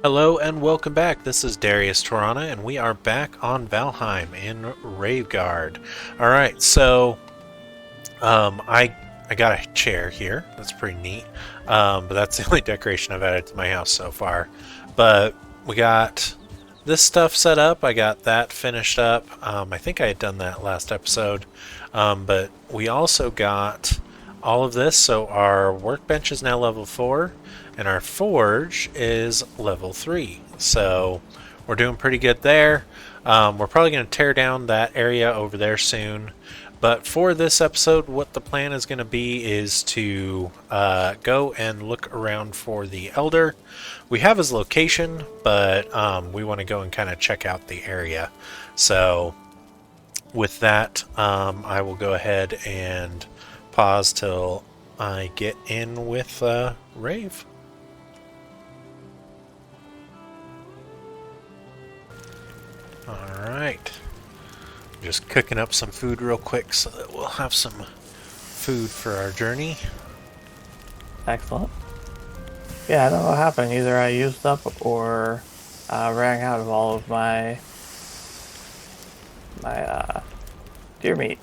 Hello and welcome back. This is Darius Torana, and we are back on Valheim in Raveguard. All right, so I got a chair here. That's pretty neat. But that's the only decoration I've added to my house so far. But we got this stuff set up. I got that finished up. I think I had done that last episode. But we also got all of this. So our workbench is now level 4, and our forge is level 3. So we're doing pretty good there. We're probably going to tear down that area over there soon. But for this episode, what the plan is going to be is to go and look around for the Elder. We have his location, but we want to go and kind of check out the area. So with that, I will go ahead and pause till I get in with Rave. Alright. Just cooking up some food real quick so that we'll have some food for our journey. Excellent. Yeah, I don't know what happened. Either I used up or ran out of all of my deer meat.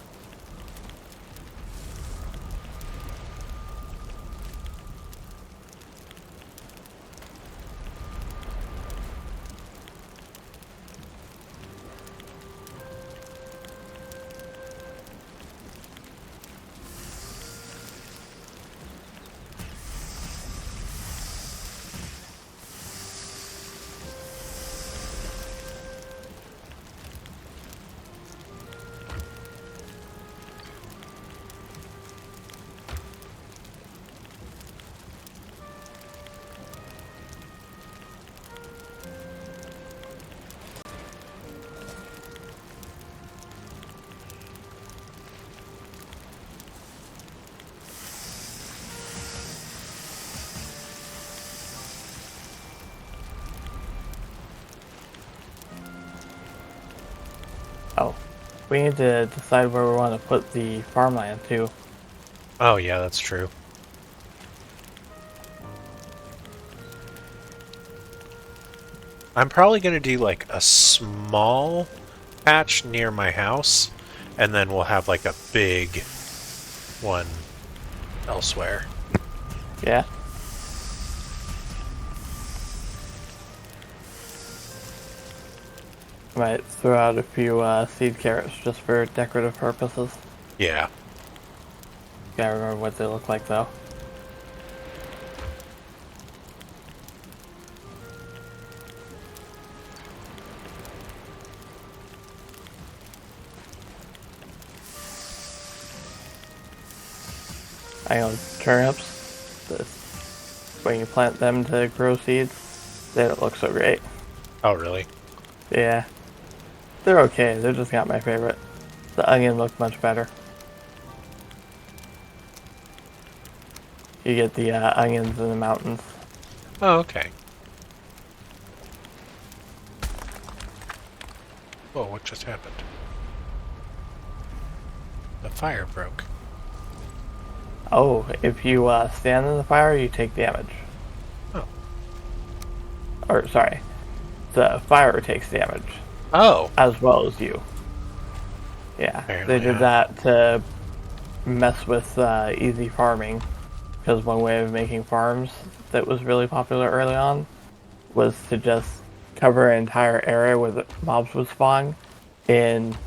Oh, we need to decide where we want to put the farmland too. Oh yeah, that's true. I'm probably going to do like a small patch near my house, and then we'll have like a big one elsewhere. Yeah. Might throw out a few seed carrots just for decorative purposes. Yeah. Gotta remember what they look like though. I know turnips, when you plant them to grow seeds, they don't look so great. Oh, really? Yeah, they're okay. They're just not my favorite. The onion looked much better. You get the onions in the mountains. Oh, okay. Whoa, what just happened? The fire broke. Oh, if you stand in the fire, you take damage. Oh. Or, sorry, the fire takes damage, Oh. as well as you. Yeah, Apparently, they did that to mess with easy farming, because one way of making farms that was really popular early on was to just cover an entire area where the mobs would spawn in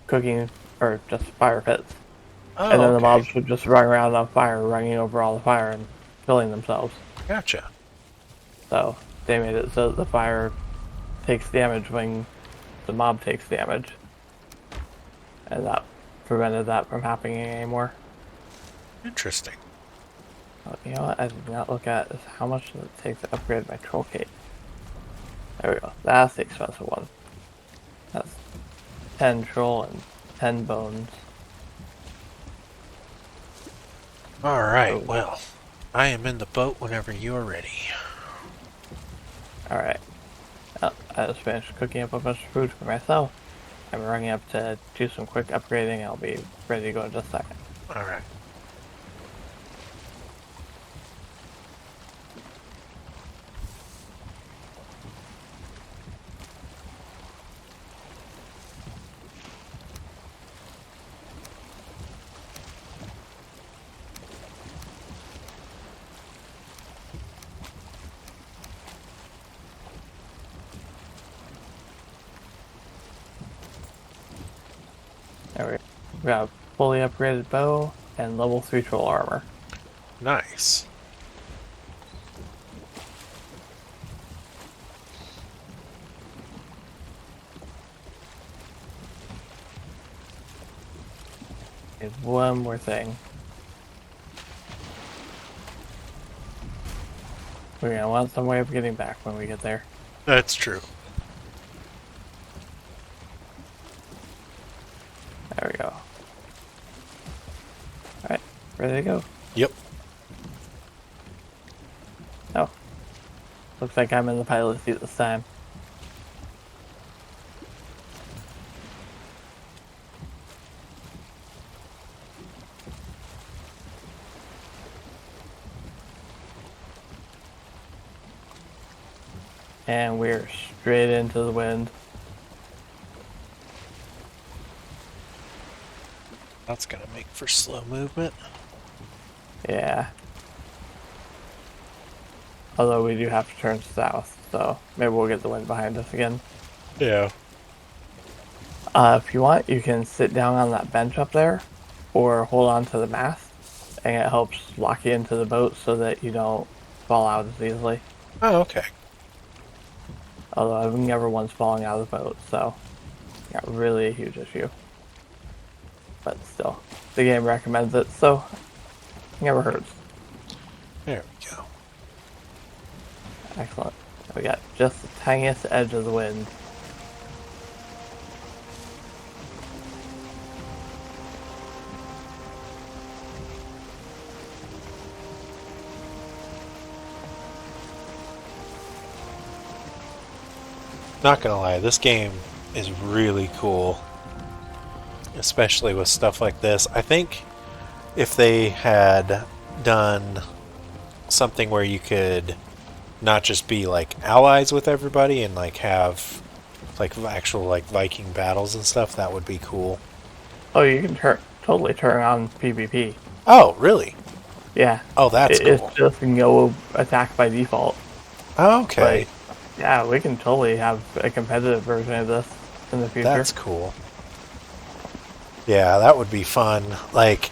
cooking or just fire pits. Oh, And then the okay. mobs would just run around on fire, running over all the fire and killing themselves. Gotcha. So they made it so that the fire takes damage when the mob takes damage. And that prevented that from happening anymore. Interesting. Oh, you know what I did not look at is how much does it take to upgrade my troll cape. There we go. That's the expensive one. That's 10 troll and 10 bones. Alright, Oh. well, I am in the boat whenever you are ready. Alright. I just finished cooking up a bunch of food for myself. I'm running up to do some quick upgrading. I'll be ready to go in just a second. Alright. We got a fully upgraded bow and level 3 troll armor. Nice. And one more thing. We're gonna want some way of getting back when we get there. That's true. There we go. Alright, ready to go. Yep. Oh. Looks like I'm in the pilot seat this time. And we're straight into the wind. That's gonna make for slow movement. Yeah. Although we do have to turn south, so maybe we'll get the wind behind us again. Yeah. If you want, you can sit down on that bench up there, or hold on to the mast, and it helps lock you into the boat so that you don't fall out as easily. Oh, okay. Although I've never once fallen out of the boat, so not really a huge issue. But still, the game recommends it, so never hurts. There we go. Excellent. We got just the tiniest edge of the wind. Not gonna lie, this game is really cool. Especially with stuff like this. I think if they had done something where you could not just be like allies with everybody and like have like actual like Viking battles and stuff, that would be cool. Oh, you can totally turn on PvP. Oh, really? Yeah. Oh, that's cool. It's just no attack by default. Okay. Like, yeah, we can totally have a competitive version of this in the future. That's cool. Yeah, that would be fun. Like,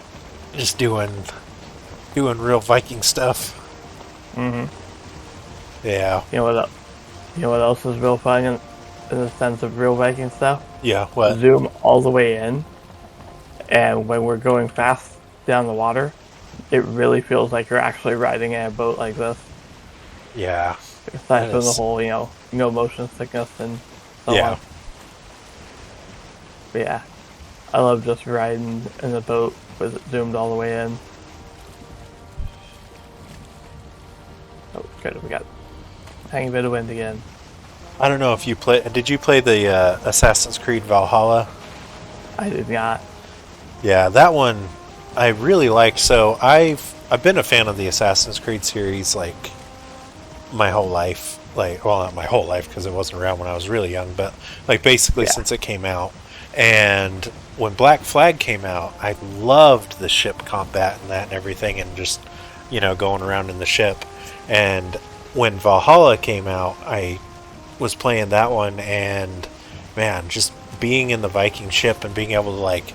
just doing real Viking stuff. Mm-hmm. Yeah. You know what? You know what else is real fun in the sense of real Viking stuff? Yeah. What? Zoom all the way in, and when we're going fast down the water, it really feels like you're actually riding in a boat like this. Yeah. Aside from the whole, no motion sickness and so Yeah. on. But yeah, I love just riding in the boat with it zoomed all the way in. Oh, good. We got a tiny bit of wind again. I don't know if you play. Did you play the Assassin's Creed Valhalla? I did not. Yeah, that one I really liked. So I've been a fan of the Assassin's Creed series like my whole life. Like, well, not my whole life because it wasn't around when I was really young, but like basically since it came out. And when Black Flag came out, I loved the ship combat and that and everything, and just going around in the ship. And when Valhalla came out, I was playing that one, and man, just being in the Viking ship and being able to like,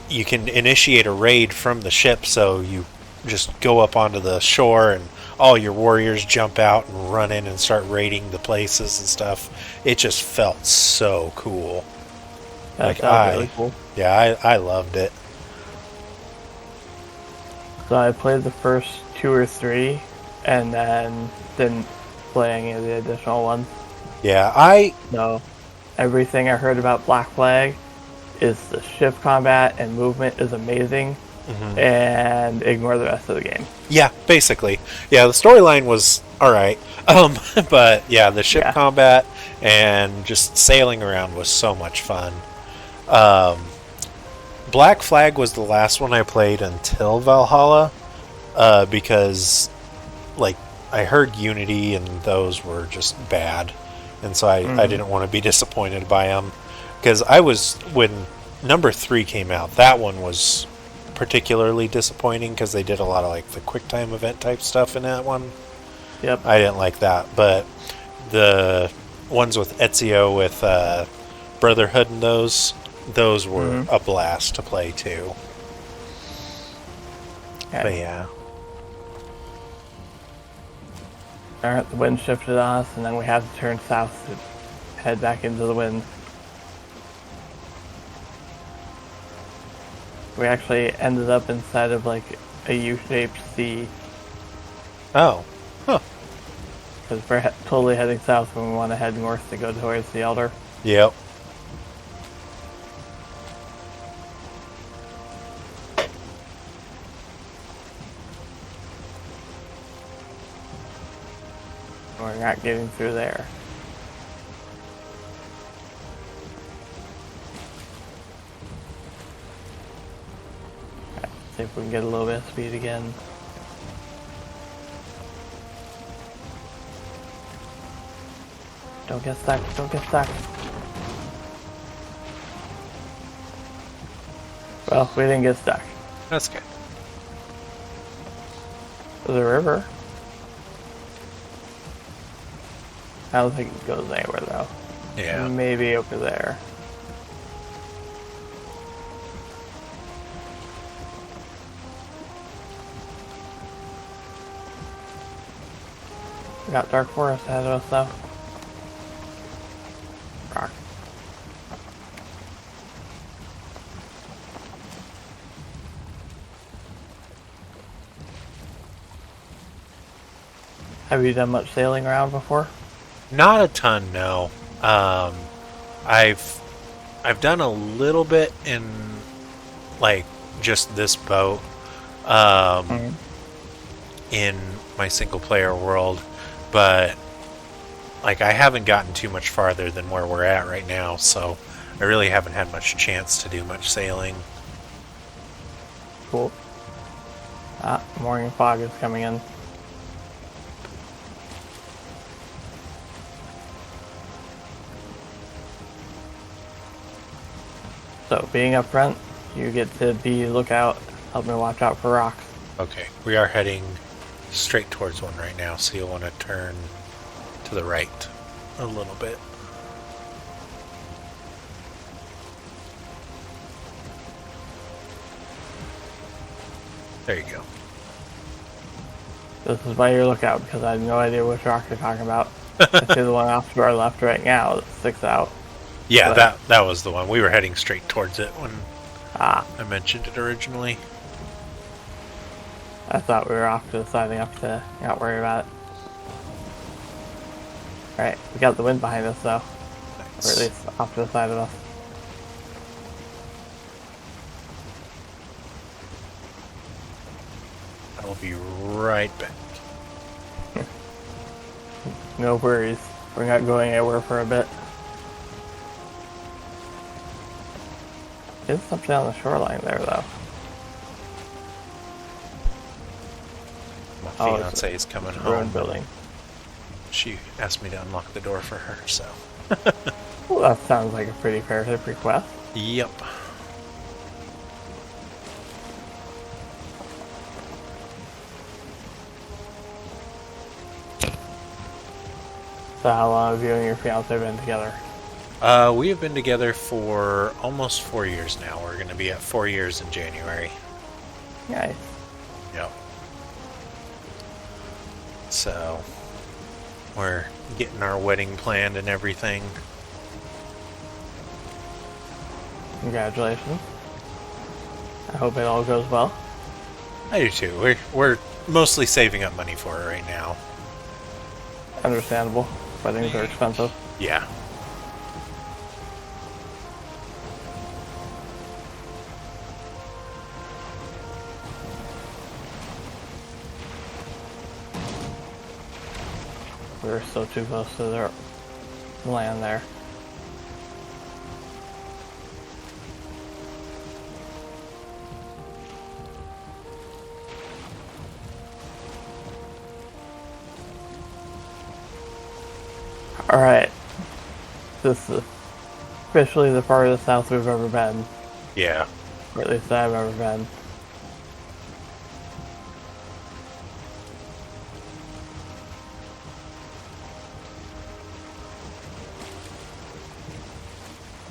you can initiate a raid from the ship, so you just go up onto the shore and all your warriors jump out and run in and start raiding the places and stuff. It just felt so cool. That sounds really cool. Yeah, I loved it. So I played the first 2 or 3, and then didn't play any of the additional ones. Yeah, No. Everything I heard about Black Flag is the ship combat and movement is amazing, and ignore the rest of the game. Yeah, basically. Yeah, the storyline was alright. But yeah, the ship combat and just sailing around was so much fun. Black Flag was the last one I played until Valhalla, because like I heard Unity and those were just bad, and so I didn't want to be disappointed by them, because when number 3 came out, that one was particularly disappointing because they did a lot of like the QuickTime event type stuff in that one. Yep. I didn't like that, but the ones with Ezio with Brotherhood and those those were a blast to play too. Okay. But yeah. Alright, the wind shifted on us, and then we had to turn south to head back into the wind. We actually ended up inside of like a U-shaped sea, Oh. Huh. because we're totally heading south when we want to head north to go towards the Elder. Yep. We're not getting through there. Alright, see if we can get a little bit of speed again. Don't get stuck, don't get stuck. Well, we didn't get stuck. That's good. There's a river. I don't think it goes anywhere though. Yeah. Maybe over there. We got dark forest ahead of us though. Rock. Have you done much sailing around before? Not a ton, no. I've done a little bit in like just this boat in my single player world, but like I haven't gotten too much farther than where we're at right now, so I really haven't had much chance to do much sailing. Cool. Ah, morning fog is coming in. So, being up front, you get to be lookout, help me watch out for rocks. Okay, we are heading straight towards one right now, so you'll want to turn to the right a little bit. There you go. This is why you look out, because I have no idea which rock you're talking about. I see the one off to our left right now that sticks out. Yeah, But- that was the one. We were heading straight towards it when Ah, I mentioned it originally. I thought we were off to the side enough to not worry about it. Alright, we got the wind behind us though. Or at Nice. least off to the side of us. I'll be right back. No worries. We're not going anywhere for a bit. There's something on the shoreline there though. My Oh, it's fiance is coming a home. ruined building. She asked me to unlock the door for her, so. Well, that sounds like a pretty fair request. Yep. So how long have you and your fiance been together? We have been together for almost 4 years now. We're going to be at 4 years in January. Nice. Yep. So, we're getting our wedding planned and everything. Congratulations. I hope it all goes well. I do too. We're mostly saving up money for it right now. Understandable. Weddings are expensive. Yeah. We were so too close to the land there. Alright. This is officially the farthest south we've ever been. Yeah. Or at least I've ever been.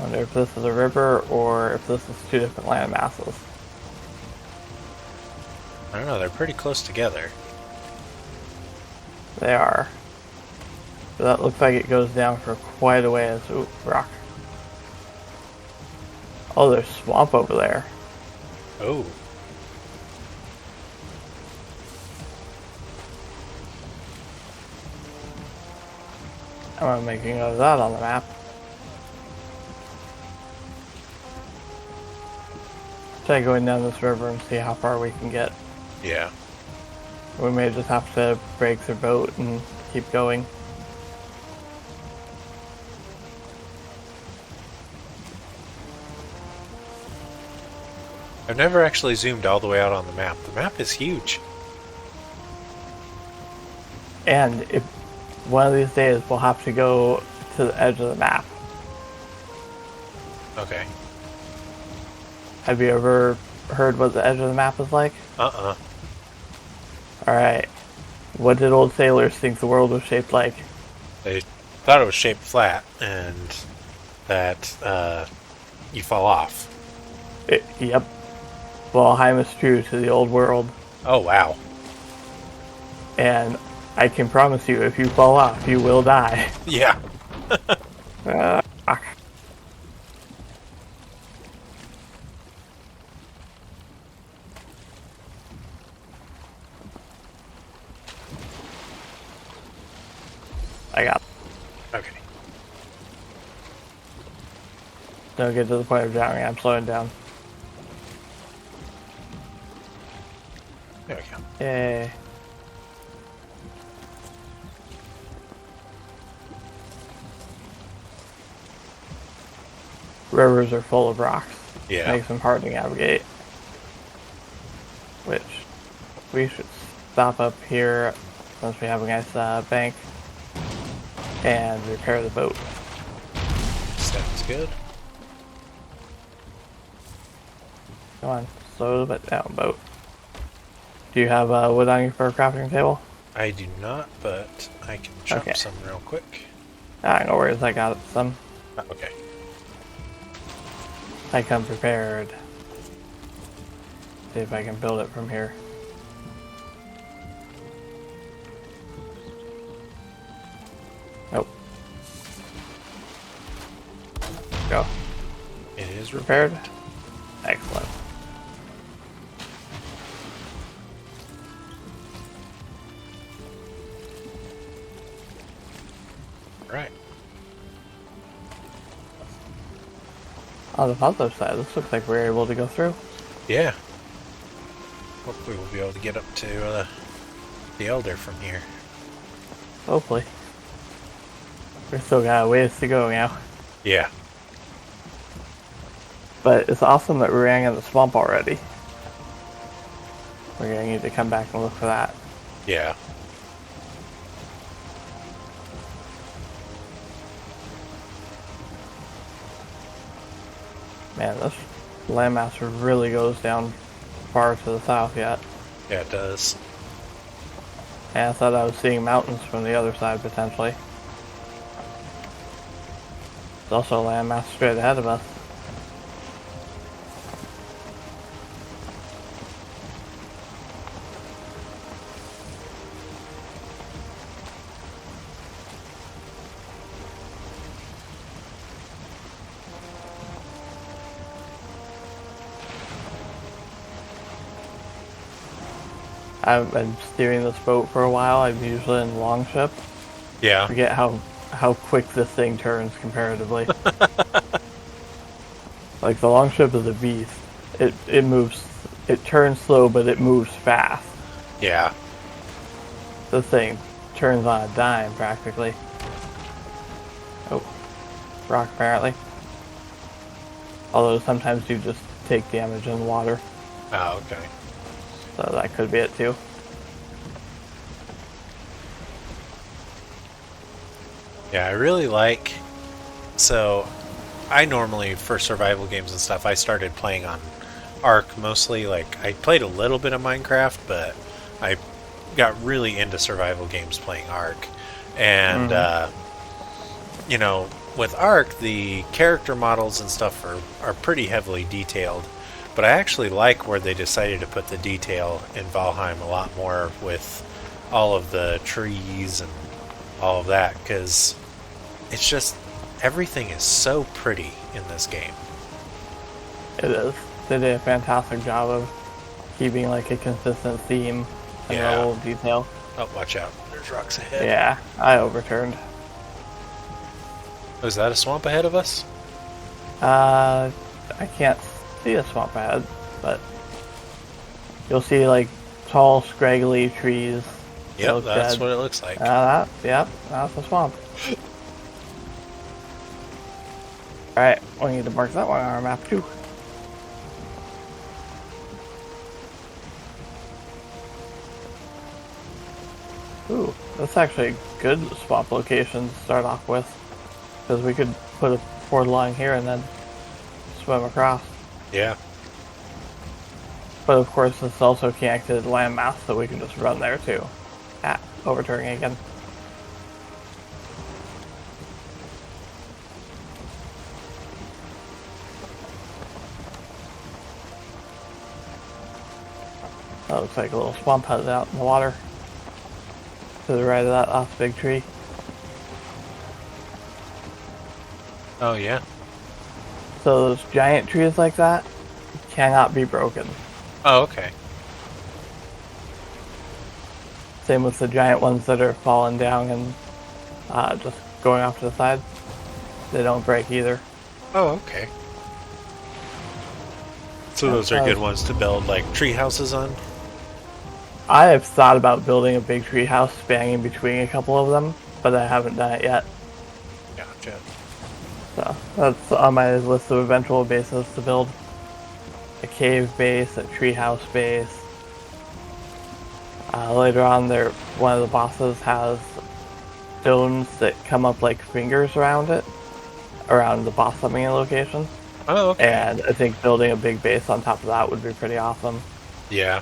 Wonder if this is a river or if this is two different land masses. I don't know, they're pretty close together. They are. So that looks like it goes down for quite a ways. Ooh, rock. Oh, there's swamp over there. Oh. I'm gonna make a note of that on the map. Try going down this river and see how far we can get. Yeah. We may just have to break the boat and keep going. I've never actually zoomed all the way out on the map. The map is huge. And if one of these days we'll have to go to the edge of the map. Okay. Have you ever heard what the edge of the map is like? Uh-uh. Alright. What did old sailors think the world was shaped like? They thought it was shaped flat and that you fall off. Yep. Valheim is true to the old world. Oh, wow. And I can promise you, if you fall off, you will die. Yeah. Fuck. I got it. Okay. Don't get to the point of drowning. I'm slowing down. There we go. Yay. Rivers are full of rocks. Yeah. Makes them hard to navigate. Which we should stop up here since we have a nice bank and repair the boat. Sounds good. Come on, slow it down, boat. Do you have wood on you for a crafting table? I do not, but I can chop Okay. some real quick. Ah, no worries, I got some. Okay. I come prepared. See if I can build it from here. Nope. Go. It is Prepared? Excellent. Right. On the positive side, this looks like we're able to go through. Yeah. Hopefully we'll be able to get up to the Elder from here. Hopefully. We still got a ways to go now. Yeah. But it's awesome that we ran in the swamp already. We're gonna need to come back and look for that. Yeah. Man, this landmass really goes down far to the south yet. Yeah, it does. And I thought I was seeing mountains from the other side potentially. There's also a landmass straight ahead of us. I've been steering this boat for a while. I'm usually in the longship. Yeah. Forget how quick this thing turns comparatively. Like the longship is a beast. It moves. It turns slow, but it moves fast. Yeah. This thing turns on a dime practically. Oh, rock apparently. Although sometimes you just take damage in the water, Oh, okay. so that could be it too. Yeah, I really like... So, I normally, for survival games and stuff, I started playing on Ark mostly. Like, I played a little bit of Minecraft, but I got really into survival games playing Ark. And, you know, with Ark, the character models and stuff are pretty heavily detailed. But I actually like where they decided to put the detail in Valheim a lot more with all of the trees and all of that, because it's just everything is so pretty in this game. It is. They did a fantastic job of keeping like a consistent theme and Yeah. level of detail. Oh, watch out. There's rocks ahead. Yeah, I overturned. Oh, is that a swamp ahead of us? I can't see a swamp ahead, but you'll see like tall, scraggly trees. that Yep, look that's dead. what it looks like. Yep, that's a swamp. Alright, we need to mark that one on our map too. Ooh, that's actually a good swamp location to start off with. Because we could put a portal line here and then swim across. Yeah. But of course, it's also connected to landmass, so we can just run there too. Overturning again. That looks like a little swamp hut out in the water. To the right of that last big tree. Oh, yeah. So those giant trees like that cannot be broken. Oh, okay. Same with the giant ones that are falling down and just going off to the side. They don't break either. Oh, okay. So those are good ones to build, like, tree houses on? I have thought about building a big tree house spanning between a couple of them, but I haven't done it yet. Gotcha. So that's on my list of eventual bases to build. A cave base, a tree house base. Later on, one of the bosses has stones that come up like fingers around it, around the boss summoning location. Oh, okay. And I think building a big base on top of that would be pretty awesome. Yeah.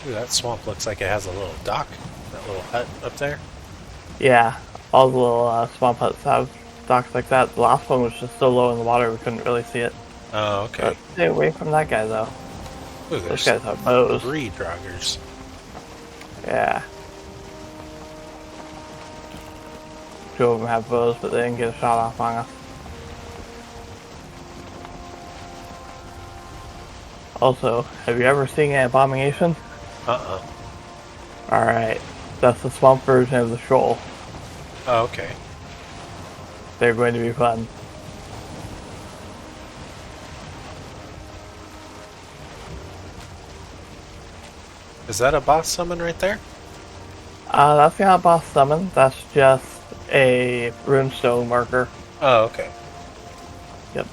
Ooh, that swamp looks like it has a little dock. That little hut up there. Yeah, all the little swamp huts have docks like that. The last one was just so low in the water we couldn't really see it. Oh, okay. But stay away from that guy though. Ooh, Those there's guys have bows. 3 draggers. Yeah. 2 of them have bows, but they didn't get a shot off on us. Also, have you ever seen an abomination? Uh-uh. Alright, that's the swamp version of the shoal. Oh, okay. They're going to be fun. Is that a boss summon right there? That's not a boss summon, that's just a runestone marker. Oh, okay. Yep.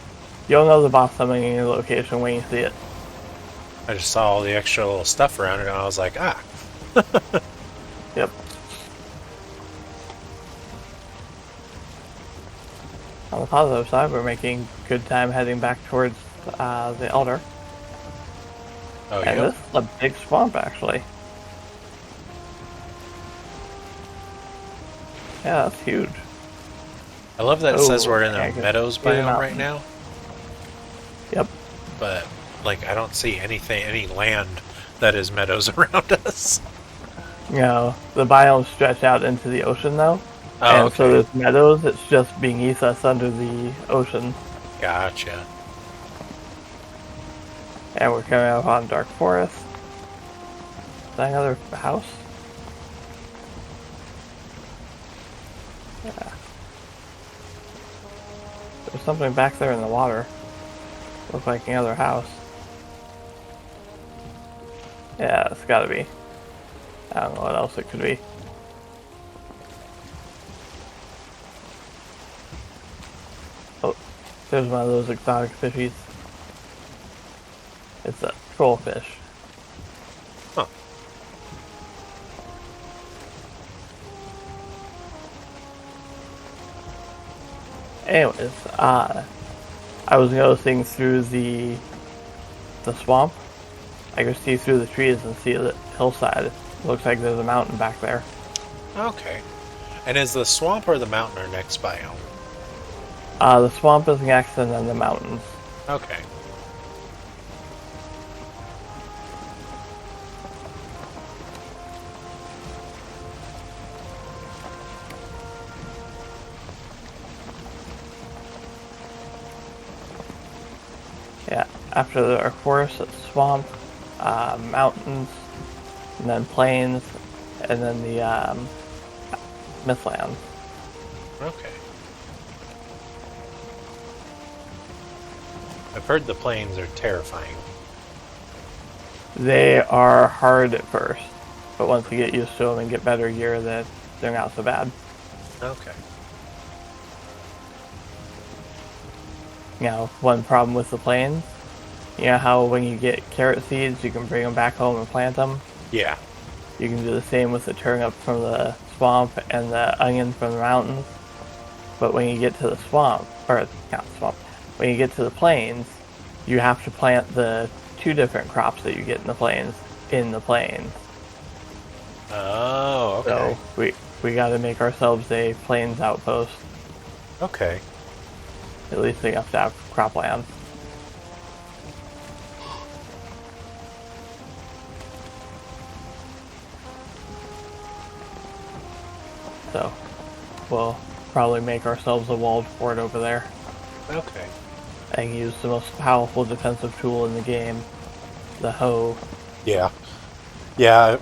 You'll know the boss summoning in your location when you see it. I just saw all the extra little stuff around it and I was like, ah. Yep. On the positive side, we're making good time heading back towards the Elder. Oh, And yeah. this is a big swamp, actually. Yeah, that's huge. I love that it says Oh, we're in yeah, the meadows get him biome out. right now, Yep. but like I don't see any land that is meadows around us. You know, the biomes stretch out into the ocean, though. Oh, and okay. so there's meadows, it's just beneath us under the ocean. Gotcha. And we're coming up on Dark Forest. Is that another house? Yeah. There's something back there in the water. Looks like another house. Yeah, it's gotta be. I don't know what else it could be. Oh, there's one of those exotic fishies. It's a trollfish. Huh. Anyways, I was noticing through the swamp. I could see through the trees and see the hillside. It looks like there's a mountain back there. Okay. And is the swamp or the mountain our next biome? The swamp is next, and then the mountains. Okay. Yeah, after the forest, it's swamp, mountains, and then plains, and then the Mistlands. Okay. I've heard the plains are terrifying. They are hard at first, but once you get used to them and get better gear, they're not so bad. Okay. Now, one problem with the plains, you know how when you get carrot seeds, you can bring them back home and plant them? Yeah. You can do the same with the turnip from the swamp and the onion from the mountains. But when you get to the swamp, or not swamp, when you get to the plains, you have to plant the two different crops that you get in the plains Oh, okay. So we got to make ourselves a plains outpost. Okay. At least enough to have cropland. So we'll probably make ourselves a walled fort over there Okay. and use the most powerful defensive tool in the game, the hoe. Yeah. Yeah.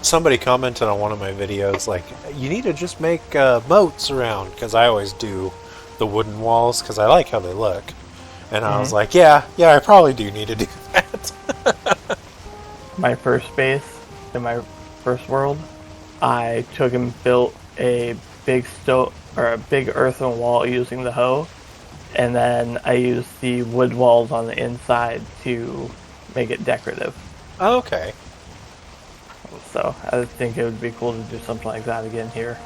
Somebody commented on one of my videos, like, you need to just make moats around, because I always do the wooden walls, because I like how they look. And I was like, yeah, I probably do need to do that. My first base in my first world, I took and built a big big earthen wall using the hoe, and then I used the wood walls on the inside to make it decorative. Okay. So I think it would be cool to do something like that again here.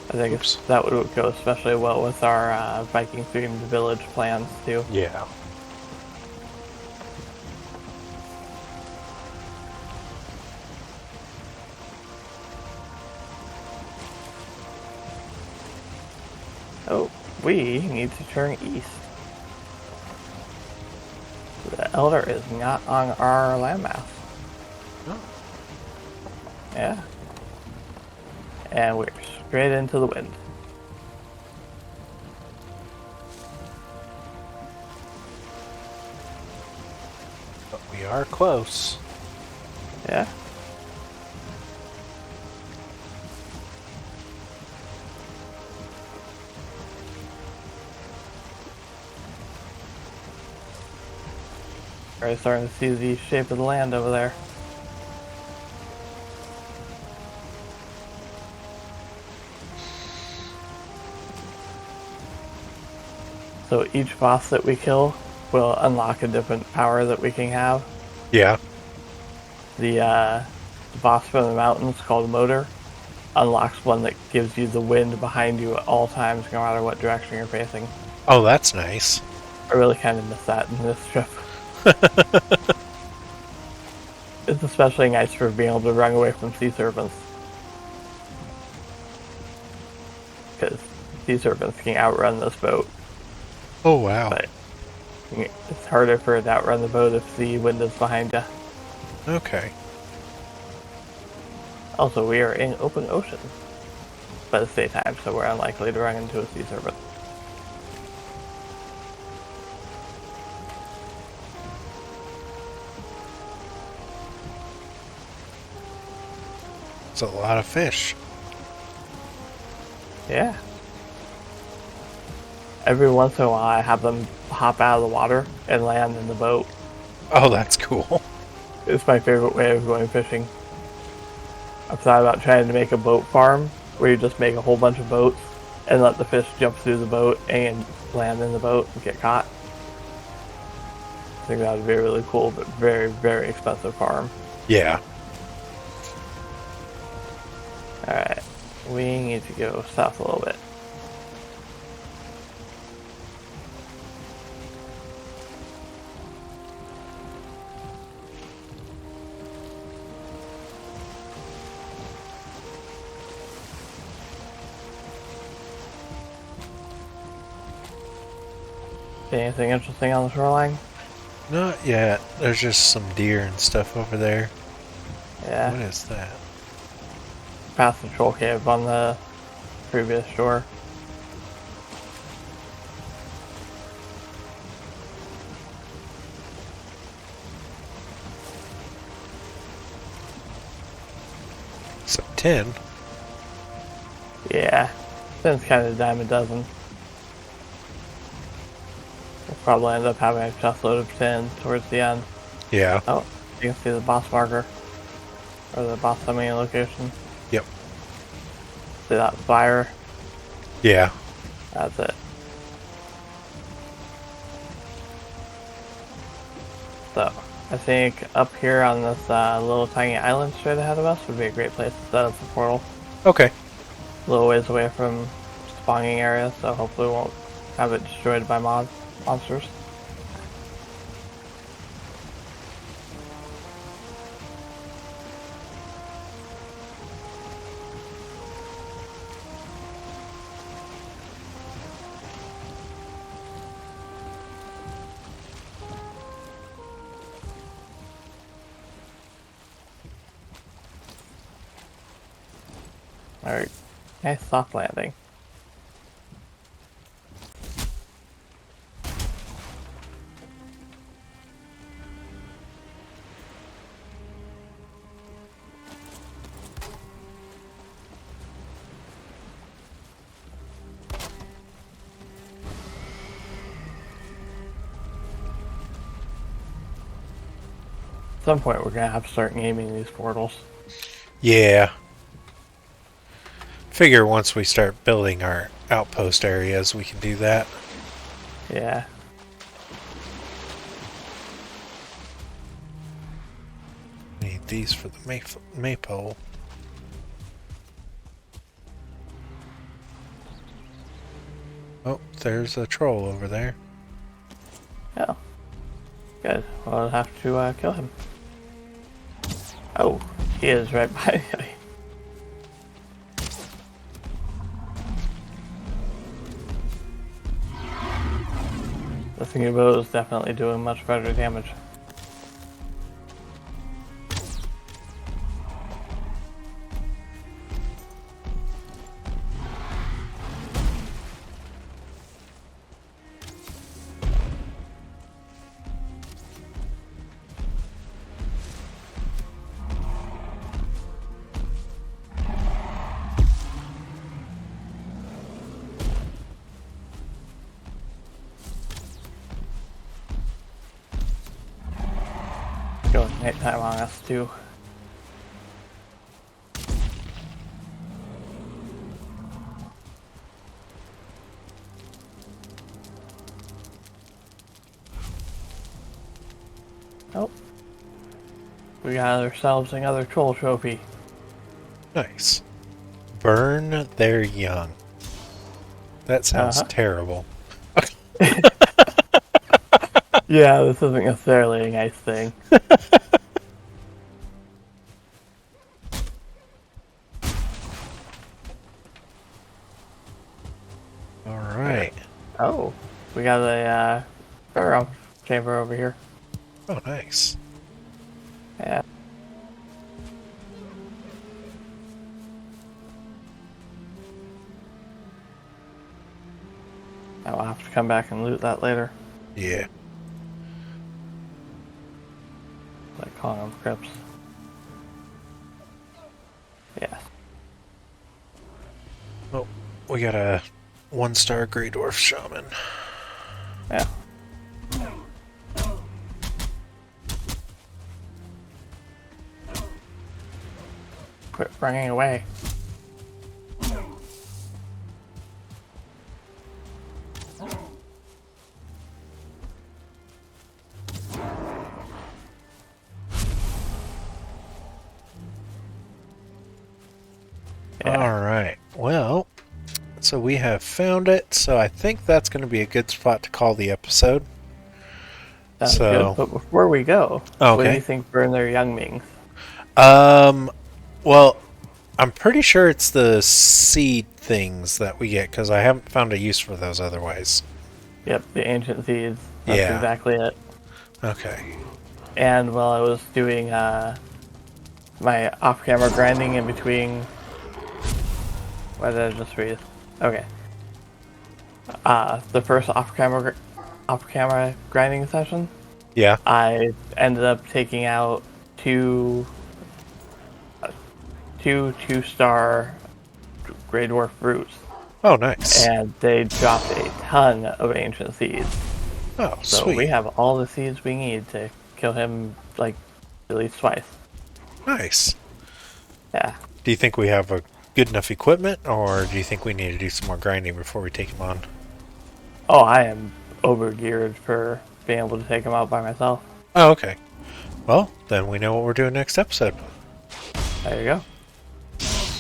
I think that would go especially well with our Viking themed village plans too. Yeah. Oh, we need to turn east. The Elder is not on our landmass. Oh. Yeah. And we're straight into the wind. But we are close. Yeah. Already starting to see the shape of the land over there. So each boss that we kill will unlock a different power that we can have. Yeah. The boss from the mountains called Motor unlocks one that gives you the wind behind you at all times, no matter what direction you're facing. Oh, that's nice. I really kind of miss that in this trip. It's especially nice for being able to run away from sea serpents. Because sea serpents can outrun this boat. Oh, wow. But it's harder for it to outrun the boat if the wind is behind you. Okay. Also, we are in open ocean. But it's daytime, so we're unlikely to run into a sea serpent. It's a lot of fish. Yeah. Every once in a while, I have them hop out of the water and land in the boat. Oh, that's cool. It's my favorite way of going fishing. I've thought about trying to make a boat farm where you just make a whole bunch of boats and let the fish jump through the boat and land in the boat and get caught. I think that would be a really cool but very, very expensive farm. Yeah. Alright, we need to go south a little bit. See anything interesting on the shoreline? Not yet. There's just some deer and stuff over there. Yeah. What is that? Past the troll cave on the previous shore. So 10. Yeah. Since kind of a dime a dozen. We'll probably end up having a chest load of 10 towards the end. Yeah. Oh, you can see the boss marker. Or the boss summoning location. Yep. See that fire? Yeah. That's it. So, I think up here on this little tiny island straight ahead of us would be a great place to set up the portal. Okay. A little ways away from spawning area, so hopefully we won't have it destroyed by monsters. Alright, nice soft landing. At some point we're gonna have to start naming these portals. Yeah. Figure once we start building our outpost areas, we can do that. Yeah. Need these for the maypole. Oh, there's a troll over there. Oh. Good. Well, I'll have to kill him. Oh, he is right by me. The thingy bow is definitely doing much better damage. Going nighttime on us too. Oh. We got ourselves another troll trophy. Nice. Burn their young. That sounds terrible. Yeah, this isn't necessarily a nice thing. Alright. Oh, we got a pharaoh chamber over here. Oh, nice. Yeah. I'll have to come back and loot that later. Yeah. Like calling them crypts. Yeah. Oh, we got a 1-star Grey Dwarf Shaman. Yeah. Quit running away. Yeah. Alright, well, so we have found it, so I think that's going to be a good spot to call the episode. Sounds So- good. But before we go, Okay. what do you think burn their young means? Well, I'm pretty sure it's the seed things that we get, because I haven't found a use for those otherwise. Yep, the ancient seeds. That's Yeah. exactly it. Okay. And while I was doing my off-camera grinding in between, why did I just freeze? Okay. The first off-camera grinding session, Yeah. I ended up taking out two two-star Grey Dwarf roots, Oh, nice. and they dropped a ton of ancient seeds. Oh, So we sweet. have all the seeds we need to kill him, like, at least twice. Nice. Yeah. Do you think we have a good enough equipment, or do you think we need to do some more grinding before we take him on? Oh, I am over-geared for being able to take him out by myself. Oh, okay. Well, then we know what we're doing next episode. There you go.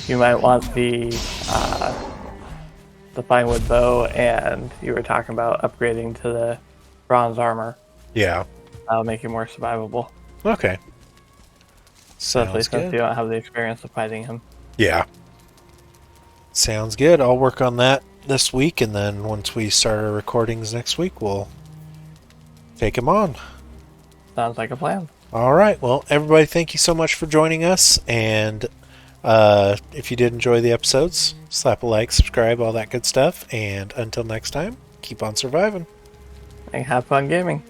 You might want the fine wood bow, and you were talking about upgrading to the bronze armor. Yeah. That'll make you more survivable, Okay. especially Sounds since good. you don't have the experience of fighting him. Yeah. Sounds good. I'll work on that this week, and then once we start our recordings next week, we'll take him on. Sounds like a plan. All right. Well, everybody, thank you so much for joining us. And if you did enjoy the episodes, slap a like, subscribe, all that good stuff. And until next time, keep on surviving. And have fun gaming.